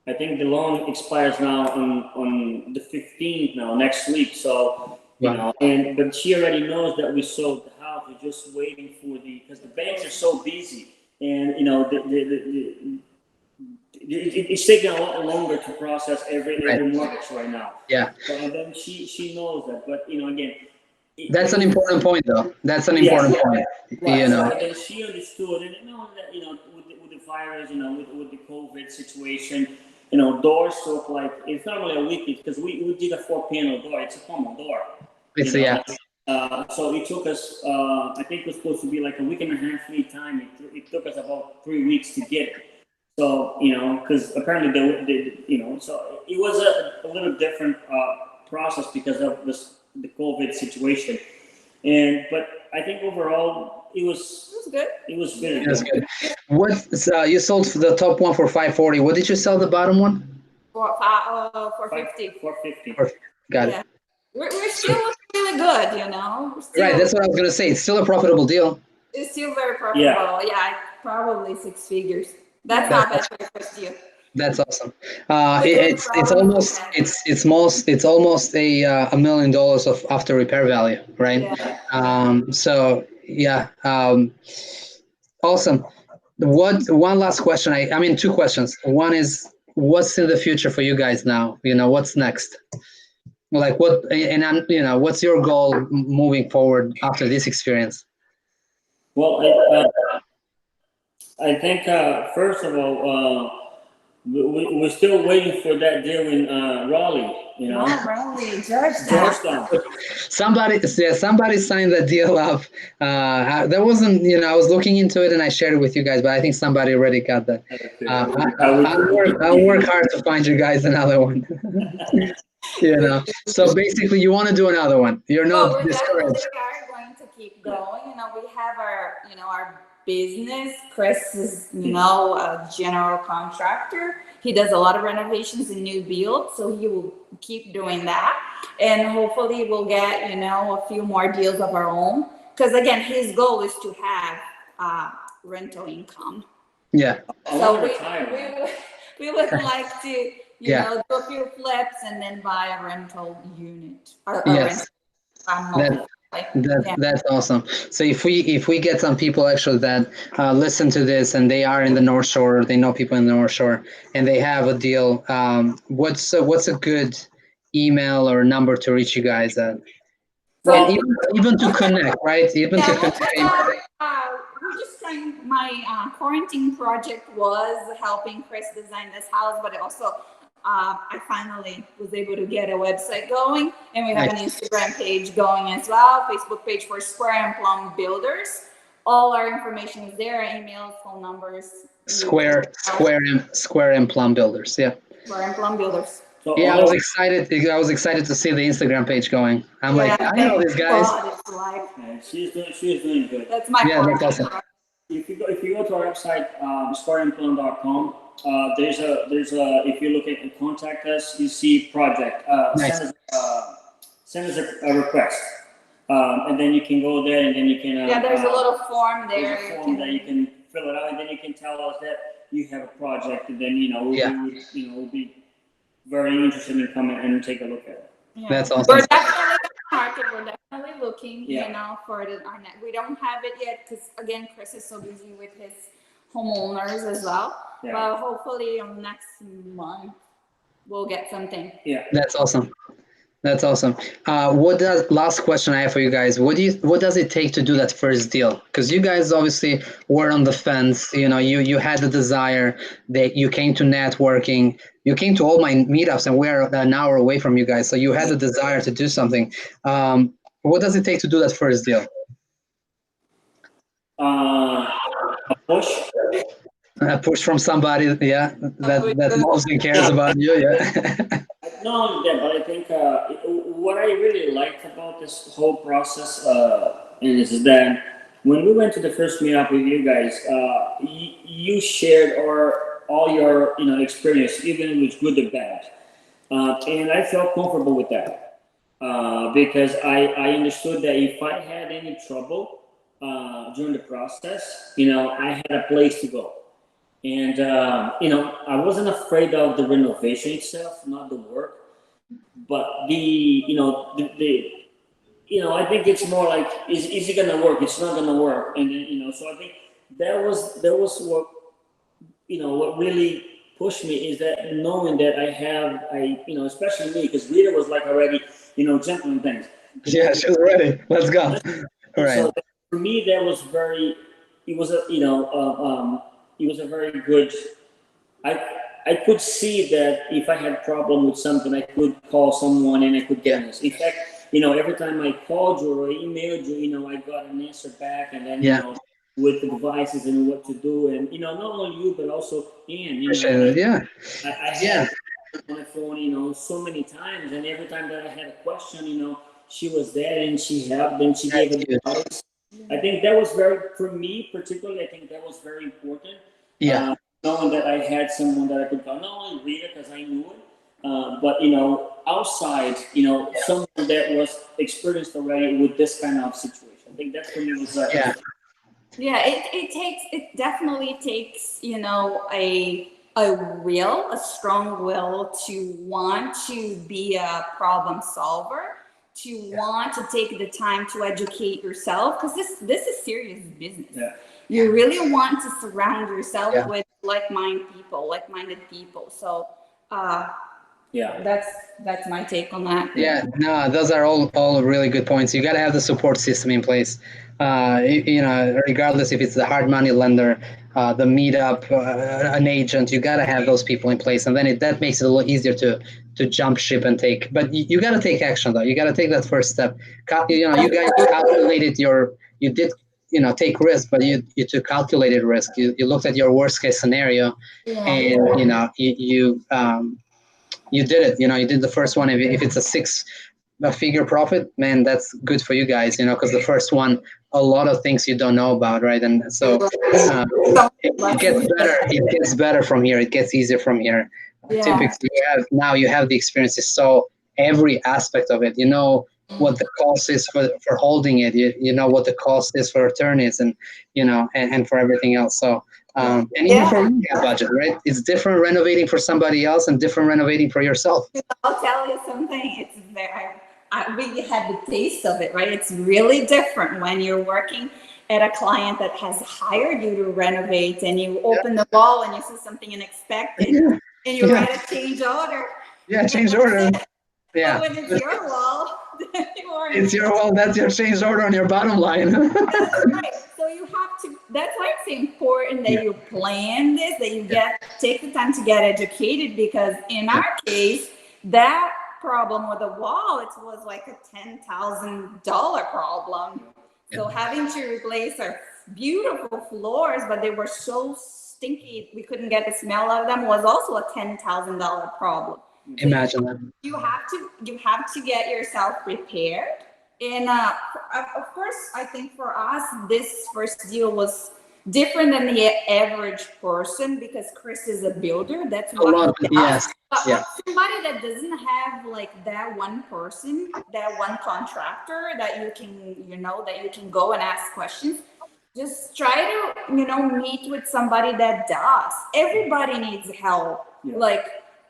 I think the loan expires now on the 15th now, next week. So, but she already knows that we sold the house. We're just waiting for because the banks are so busy, and it's taking a lot longer to process every mortgage right now. Yeah. So, and then she knows that, but again. That's an important point, though. That's an important point. Right. So then she understood, and with the virus, with the COVID situation, doors took like, it's not only a week because we did a 4-panel door. It's a common door. So it took us, I think it was supposed to be like a week and a half lead time. It took us about 3 weeks to get it. So, because apparently so it was a little different process because of the COVID situation. But I think overall it was good. It was good. It was good. What you sold the top one for 540? What did you sell the bottom one? For 450. 450. Got it. We're still really good, Right, that's what I was gonna say. It's still a profitable deal. It's still very profitable. Yeah, probably 6 figures. That's not bad for the first year. That's awesome. It's almost $1 million of after repair value, right? Yeah. So yeah, awesome. One last question? I mean, 2 questions. One is, what's in the future for you guys now? What's next? Like what's your goal moving forward after this experience? Well, I think first of all, we're still waiting for that deal in Raleigh. Raleigh, Georgetown. Somebody signed that deal up. That wasn't, I was looking into it and I shared it with you guys, but I think somebody already got that. I'll work hard to find you guys another one. So basically, you want to do another one. You're not discouraged. We are going to keep going. We have our business. Chris is, a general contractor. He does a lot of renovations and new builds, so he will keep doing that. And hopefully we'll get, a few more deals of our own. Because again, his goal is to have rental income. Yeah. So we would like to, do a few flips and then buy a rental unit. That's awesome. So if we get some people actually that listen to this and they are in the North Shore, they know people in the North Shore, and they have a deal, what's a good email or number to reach you guys at? And even to connect, right? Even to connect. We're just trying. My quarantine project was helping Chris design this house, but also I finally was able to get a website going, and we have an Instagram page going as well, Facebook page for Square and Plum Builders. All our information is there, emails, phone numbers. Square and Plum Builders, yeah. Square and Plum Builders. Yeah, I was excited. I was excited to see the Instagram page going. I'm like, I know these guys. She's doing good. That's my that's awesome. If you go to our website, squareandplum.com, there's a if you look at contact us, you see project. Send us a request, and then you can go there and then you can. There's a little form there. There's a form that you can fill it out, and then you can tell us that you have a project, and then we'll be very interested in coming and take a look at it. That's awesome. We're definitely in the market. looking, for our net. We don't have it yet because, again, Chris is so busy with his homeowners as well. Yeah. But hopefully next month we'll get something. Yeah. That's awesome. That's awesome. Last question I have for you guys. What does it take to do that first deal? Because you guys obviously were on the fence. You had the desire, that you came to networking. You came to all my meetups, and we're an hour away from you guys. So you had the desire to do something. What does it take to do that first deal? A push. A push from somebody, that loves and cares about you, yeah. Not only that, but I think what I really liked about this whole process is that when we went to the first meetup with you guys, you shared all your experience, even if it was good or bad, and I felt comfortable with that because I understood that if I had any trouble during the process, I had a place to go. And, I wasn't afraid of the renovation itself, not the work, but I think it's more like, is it going to work? It's not going to work. And then, so I think that was what, what really pushed me is that knowing that especially me, because Rita was like already, jumping things. Yeah, she was ready. Let's go. All right. So for me, that was it was a very good, I could see that if I had a problem with something, I could call someone and I could get this. In fact, every time I called you or emailed you, I got an answer back, and then, with advices and what to do. And, not only you, but also Ann, I had on the phone, so many times, and every time that I had a question, she was there and she helped and she gave advice. I think that was for me particularly, I think that was very important. Yeah. Knowing that I had someone that I could call, not only Rita because I knew it, but outside, someone that was experienced already with this kind of situation. I think that for me was Yeah, it definitely takes, a strong will to want to be a problem solver, to want to take the time to educate yourself, because this is serious business. Yeah. You really want to surround yourself with like-minded people. So that's my take on that. Yeah, no, those are all really good points. You got to have the support system in place. Regardless if it's the hard money lender, the meetup, an agent, you got to have those people in place, and then that makes it a little easier to jump ship and take. But you got to take action though. You got to take that first step. You guys calculated you did take risk, but you took calculated risk. You looked at your worst case scenario, and you did it. You did the first one. If it's a six-figure profit, man, that's good for you guys. Because the first one, a lot of things you don't know about, right? And so it gets better. It gets better from here. It gets easier from here. Yeah. Typically, you have the experiences. So every aspect of it, what the cost is for holding it. You know what the cost is for attorneys, and and for everything else. So. And even for rehab budget, right? It's different renovating for somebody else and different renovating for yourself. I'll tell you something. It's very. I really had the taste of it, right? It's really different when you're working at a client that has hired you to renovate, and you open the wall and you see something unexpected, and you write a change order. Yeah, change order. Yeah. But when it's your wall, it's your wall. That's your change order on your bottom line. That's right. So you have to. That's why it's important that you plan this, that you take the time to get educated. Because in our case, that problem with the wall, it was like a $10,000 problem. So having to replace our beautiful floors, but they were so stinky, we couldn't get the smell out of them, was also a $10,000 problem. Imagine that. You have to get yourself prepared. And of course, I think for us, this first deal was different than the average person because Chris is a builder. That's what yes. But somebody that doesn't have like that one person, that one contractor that you can go and ask questions. Just try to meet with somebody that does. Everybody needs help. Yeah. Like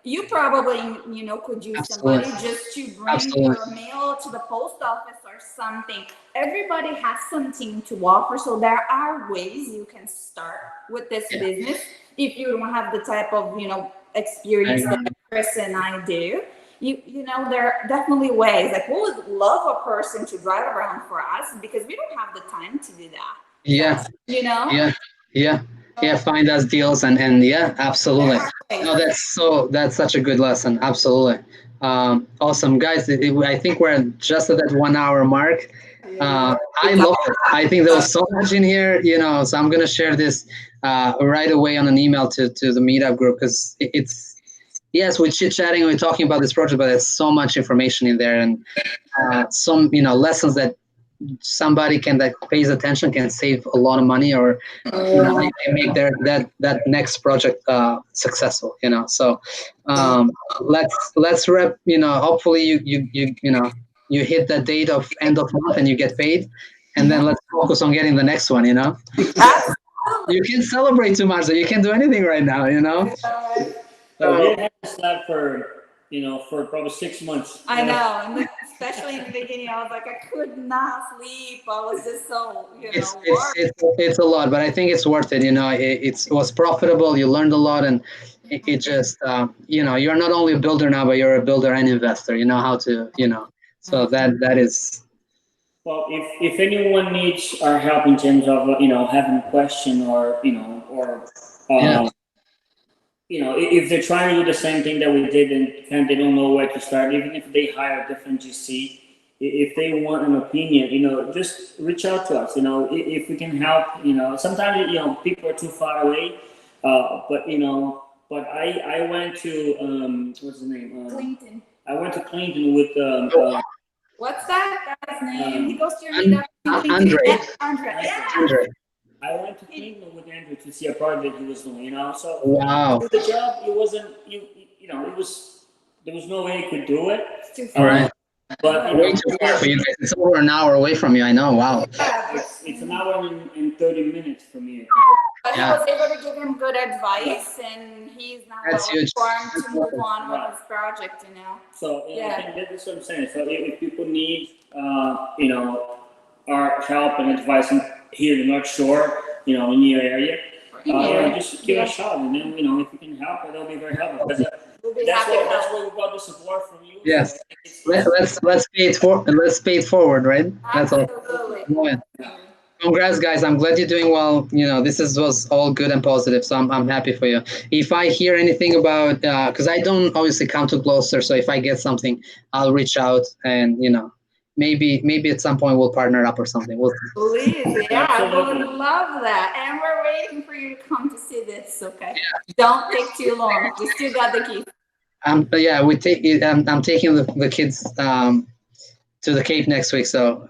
You probably, you know, could use Absolutely. somebody just to bring Absolutely. your mail to the post office or something. Everybody has something to offer, so there are ways you can start with this business if you don't have the type of, you know, experience that Chris and I do. You know, there are definitely ways. Like, we would love a person to drive around for us because we don't have the time to do that. Yeah. So, you know? Yeah. Find us deals and yeah, absolutely. No, that's such a good lesson. Absolutely. Awesome, guys. I think we're just at that 1 hour mark. I love it. I think there was so much in here, you know. So I'm gonna share this right away on an email to the meetup group because it's yes, we're chit chatting, we're talking about this project, but there's so much information in there and some lessons that somebody that pays attention can save a lot of money or they make that next project successful. So let's wrap. Hopefully you hit the date of end of month and you get paid, and then let's focus on getting the next one. You can't celebrate too much, so you can't do anything right now. So we had to start for probably 6 months. I know, and especially in the beginning, I was like, I could not sleep. I was just so, it's a lot, but I think it's worth it. It was profitable. You learned a lot, and it just you're not only a builder now, but you're a builder and investor. You know how to so that is. Well, if anyone needs our help in terms of having a question or if they're trying to do the same thing that we did and they don't know where to start, even if they hire a different GC, if they want an opinion, just reach out to us. If we can help. Sometimes people are too far away, but I went to what's his name? Clinton. I went to Clinton with what's that guy's name? He goes to your meetup. Andre. Yeah. I went to Cleveland with Andrew to see a project he was doing, So wow. the job, it wasn't, there was no way he could do it. All right. But way too far for you guys. It's over an hour away from you. I know. Wow. It's an hour and 30 minutes from here. But I was able to give him good advice, and he's now well-informed to move on with his project, So I think that's what I'm saying. So if people need, our help and advice here in the North Shore, in your area, just give it a shot, and then if we can help, that'll be very helpful. That's why we got the support from you. Yes. So let's pay it forward, right? That's all. Congrats, guys! I'm glad you're doing well. This was all good and positive, so I'm happy for you. If I hear anything about, because I don't obviously come to Gloucester, so if I get something, I'll reach out and maybe at some point we'll partner up or something. Please, I would love that, and we're waiting for you to come to see this. Okay, don't take too long. We still got the keys. We take. I'm taking the kids to the Cape next week, so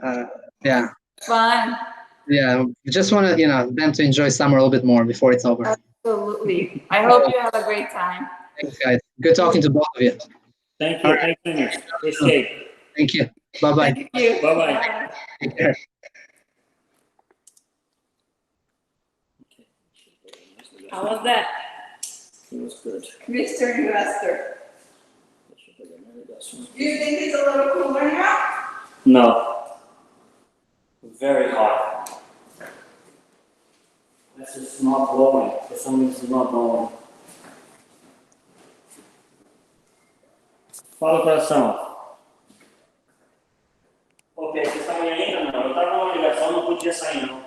Fun. Yeah, just want to them to enjoy summer a little bit more before it's over. Absolutely. I hope you have a great time. Thanks, guys. Good talking to both of you. Thank you. Thank you. Appreciate. Thank you. Bye-bye. Thank you. Bye-bye. Take care. How was that? It was good. Mr. Investor. Do you think it's a little cooler now? No. Very hot. This is not blowing. For some reason, it's not blowing. Fala, coração. Ok, vocês estão aí ainda? Não. Eu estava numa ligação, não podia sair, não.